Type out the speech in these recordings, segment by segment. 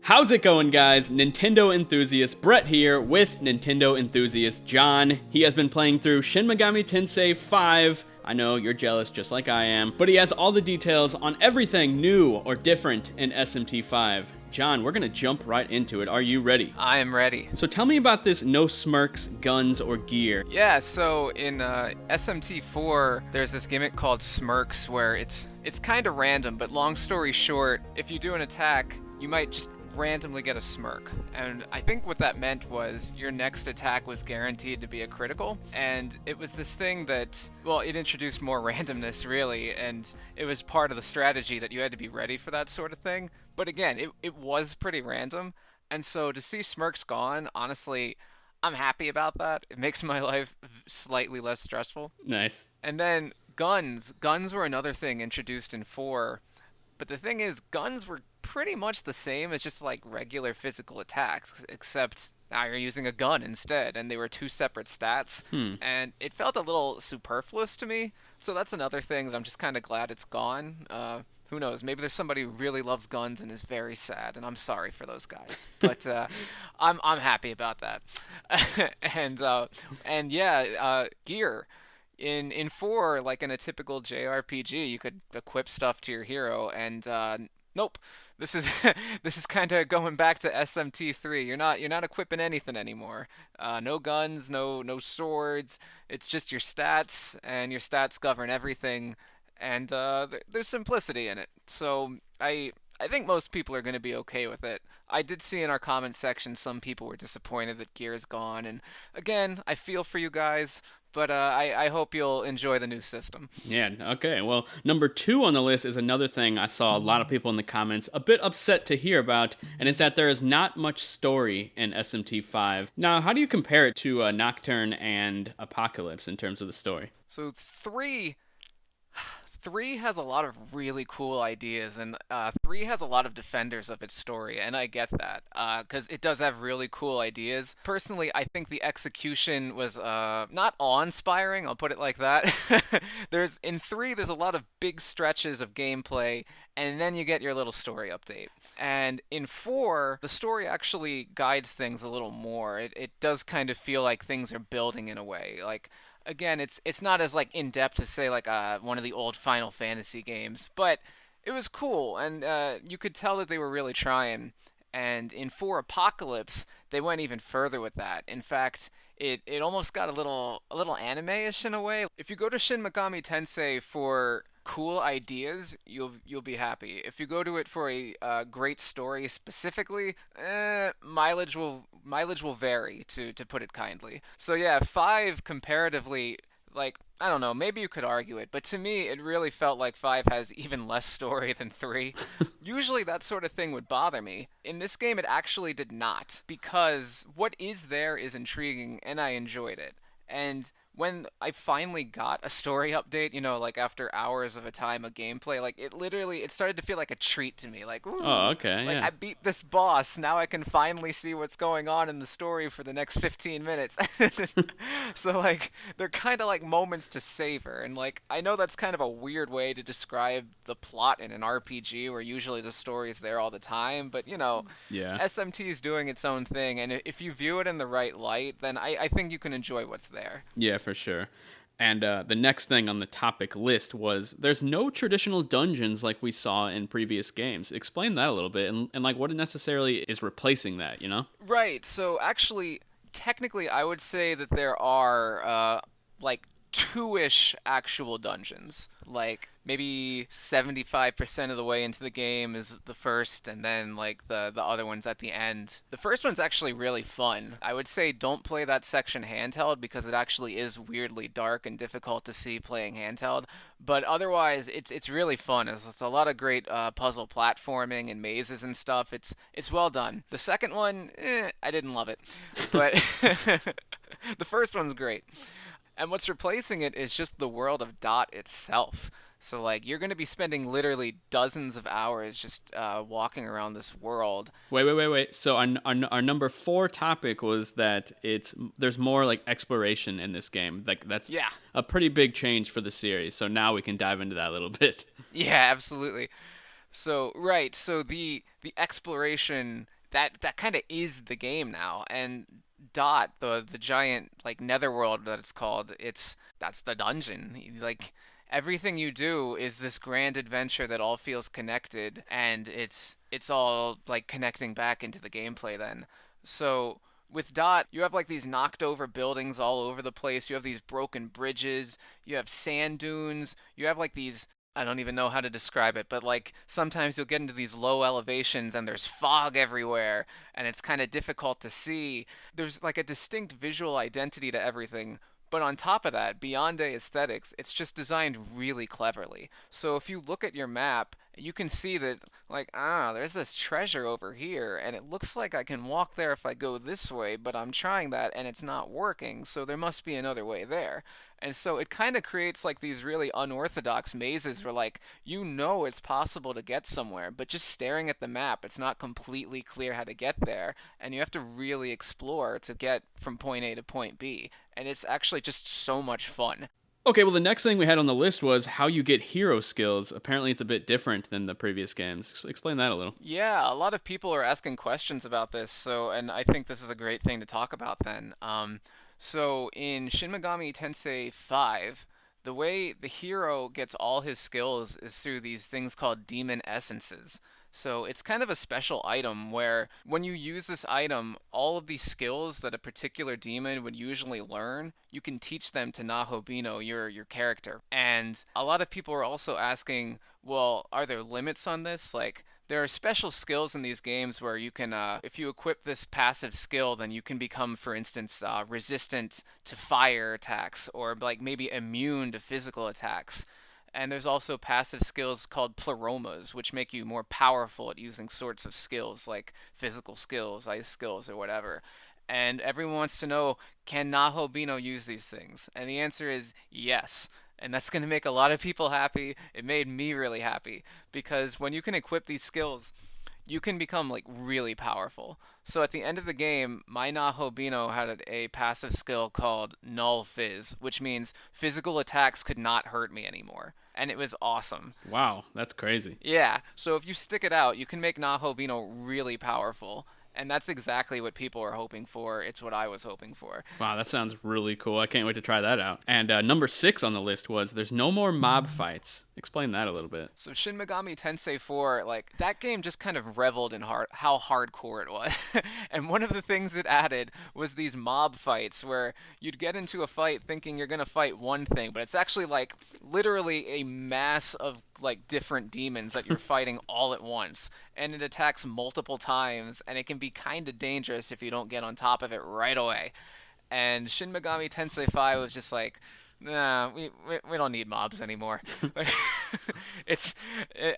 How's it going, guys? Nintendo enthusiast Brett here with Nintendo enthusiast John. He has been playing through Shin Megami Tensei V. I know you're jealous just like I am, but he has all the details on everything new or different in SMTV. John, we're gonna jump right into it. Are you ready? I am ready. So tell me about this no smirks, guns, or gear. Yeah, so in SMT4, there's this gimmick called smirks where it's kind of random, but long story short, if you do an attack, you might just randomly get a smirk. And I think what that meant was your next attack was guaranteed to be a critical. And it was this thing that, well, it introduced more randomness, really, and it was part of the strategy that you had to be ready for that sort of thing. But again, it was pretty random. And so to see smirks gone, honestly, I'm happy about that. It makes my life slightly less stressful. Nice. And then guns. Guns were another thing introduced in 4. But the thing is, guns were pretty much the same as just like regular physical attacks, except now you're using a gun instead, and they were two separate stats. And it felt a little superfluous to me. So that's another thing that I'm just kind of glad it's gone. Who knows? Maybe there's somebody who really loves guns and is very sad, and I'm sorry for those guys. But I'm happy about that. and yeah, gear. In 4, like in a typical JRPG, you could equip stuff to your hero, and nope. This is this is kind of going back to SMT3. You're not equipping anything anymore. No guns, no swords. It's just your stats, and your stats govern everything. And there's simplicity in it. So I think most people are going to be okay with it. I did see in our comment section some people were disappointed that gear is gone, and again, I feel for you guys. But I hope you'll enjoy the new system. Yeah, okay. Well, number 2 on the list is another thing I saw a lot of people in the comments a bit upset to hear about, and it's that there is not much story in SMT5. Now, how do you compare it to Nocturne and Apocalypse in terms of the story? So 3 has a lot of really cool ideas, and 3 has a lot of defenders of its story, and I get that, because it does have really cool ideas. Personally, I think the execution was not awe-inspiring, I'll put it like that. In 3, there's a lot of big stretches of gameplay, and then you get your little story update. And in 4, the story actually guides things a little more. It does kind of feel like things are building in a way, like, again, it's not as like in depth as say like one of the old Final Fantasy games, but it was cool, and you could tell that they were really trying. And in 4 Apocalypse, they went even further with that. In fact, it almost got a little anime-ish in a way. If you go to Shin Megami Tensei for cool ideas, you'll be happy. If you go to it for a great story specifically, mileage will vary, to put it kindly. So yeah, 5 comparatively, like, I don't know, maybe you could argue it, but to me it really felt like 5 has even less story than 3. Usually that sort of thing would bother me. In this game it actually did not, because what is there is intriguing and I enjoyed it. And when I finally got a story update, like after hours of a time of gameplay, like it started to feel like a treat to me. Like, ooh, oh, okay, like yeah. I beat this boss, now I can finally see what's going on in the story for the next 15 minutes. So like, they're kind of like moments to savor, and like, I know that's kind of a weird way to describe the plot in an RPG where usually the story is there all the time, but Yeah. SMT is doing its own thing, and if you view it in the right light, then I think you can enjoy what's there. Yeah, for sure. And the next thing on the topic list was there's no traditional dungeons like we saw in previous games. Explain that a little bit, and like what necessarily is replacing that, Right, so actually, technically, I would say that there are, like, 2-ish actual dungeons. Like, maybe 75% of the way into the game is the first, and then, like, the other one's at the end. The first one's actually really fun. I would say don't play that section handheld, because it actually is weirdly dark and difficult to see playing handheld. But otherwise, it's really fun. It's a lot of great puzzle platforming and mazes and stuff. It's well done. The second one, I didn't love it. But the first one's great. And what's replacing it is just the world of Dot itself. So, like, you're going to be spending literally dozens of hours just walking around this world. Wait. So our number 4 topic was that there's more, like, exploration in this game. Like, that's a pretty big change for the series. So now we can dive into that a little bit. Yeah, absolutely. So right, so the exploration that kind of is the game now, and Dot, the giant like netherworld that it's called, that's the dungeon. Like everything you do is this grand adventure that all feels connected, and it's all like connecting back into the gameplay then. So with Dot, you have like these knocked over buildings all over the place. You have these broken bridges. You have sand dunes. You have like these, I don't even know how to describe it, but like sometimes you'll get into these low elevations and there's fog everywhere and it's kind of difficult to see. There's like a distinct visual identity to everything. But on top of that, beyond the aesthetics, it's just designed really cleverly. So if you look at your map, you can see that, like, there's this treasure over here, and it looks like I can walk there if I go this way, but I'm trying that and it's not working, so there must be another way there. And so it kind of creates like these really unorthodox mazes where like you know it's possible to get somewhere, but just staring at the map, it's not completely clear how to get there, and you have to really explore to get from point A to point B. And it's actually just so much fun. Okay, well, the next thing we had on the list was how you get hero skills. Apparently, it's a bit different than the previous games. Explain that a little. Yeah, a lot of people are asking questions about this, so and I think this is a great thing to talk about then. So in Shin Megami Tensei V, the way the hero gets all his skills is through these things called demon essences. So it's kind of a special item where when you use this item, all of these skills that a particular demon would usually learn, you can teach them to Nahobino, your character. And a lot of people are also asking, well, are there limits on this? Like, there are special skills in these games where you can, if you equip this passive skill, then you can become, for instance, resistant to fire attacks or like maybe immune to physical attacks. And there's also passive skills called Pleromas, which make you more powerful at using sorts of skills like physical skills, ice skills, or whatever. And everyone wants to know, can Nahobino use these things? And the answer is yes. And that's going to make a lot of people happy. It made me really happy because when you can equip these skills, you can become like really powerful. So at the end of the game, my Nahobino had a passive skill called Null Fizz, which means physical attacks could not hurt me anymore. And it was awesome. Wow, that's crazy. Yeah, so if you stick it out, you can make Nahobino really powerful. And that's exactly what people are hoping for. It's what I was hoping for. Wow, that sounds really cool. I can't wait to try that out. And number 6 on the list was there's no more mob fights. Explain that a little bit. So Shin Megami Tensei IV, like that game just kind of reveled in how hardcore it was. And one of the things it added was these mob fights where you'd get into a fight thinking you're going to fight one thing, but it's actually like literally a mass of like different demons that you're fighting all at once. And it attacks multiple times, and it can be kind of dangerous if you don't get on top of it right away. And Shin Megami Tensei V was just like, nah, we don't need mobs anymore. It's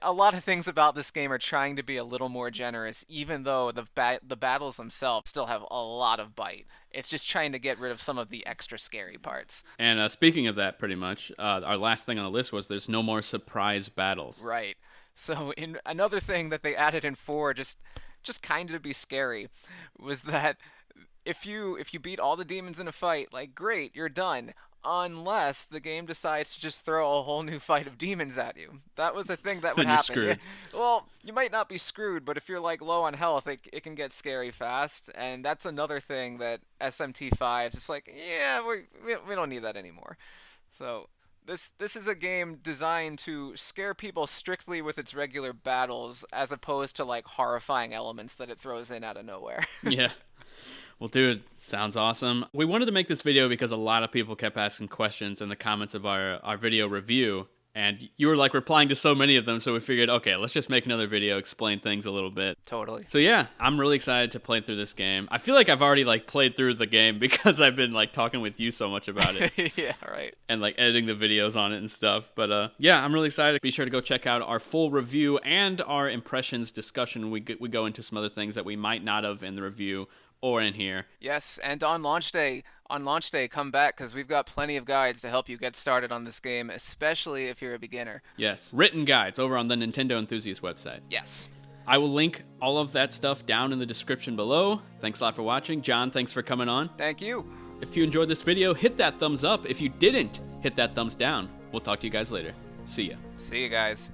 a lot of things about this game are trying to be a little more generous, even though the battles themselves still have a lot of bite. It's just trying to get rid of some of the extra scary parts. And speaking of that, pretty much, our last thing on the list was there's no more surprise battles. Right. So in another thing that they added in 4, just kind of to be scary, was that if you beat all the demons in a fight, like great, you're done. Unless the game decides to just throw a whole new fight of demons at you. That was a thing that would Then you're happen. screwed. Well, you might not be screwed, but if you're like low on health, it can get scary fast. And that's another thing that SMT5 is just like, yeah, we don't need that anymore. So this is a game designed to scare people strictly with its regular battles, as opposed to like horrifying elements that it throws in out of nowhere. Yeah. Well, dude, sounds awesome. We wanted to make this video because a lot of people kept asking questions in the comments of our video review, and you were like replying to so many of them, so we figured, okay, let's just make another video, explain things a little bit. Totally. So yeah, I'm really excited to play through this game. I feel like I've already like played through the game because I've been like talking with you so much about it. Yeah, right. And like editing the videos on it and stuff. But yeah, I'm really excited. Be sure to go check out our full review and our impressions discussion. We go into some other things that we might not have in the review or in here. Yes, and on launch day, come back because we've got plenty of guides to help you get started on this game, especially if you're a beginner. Yes, written guides over on the Nintendo Enthusiast website. Yes. I will link all of that stuff down in the description below. Thanks a lot for watching. John, thanks for coming on. Thank you. If you enjoyed this video, hit that thumbs up. If you didn't, hit that thumbs down. We'll talk to you guys later. See ya. See you guys.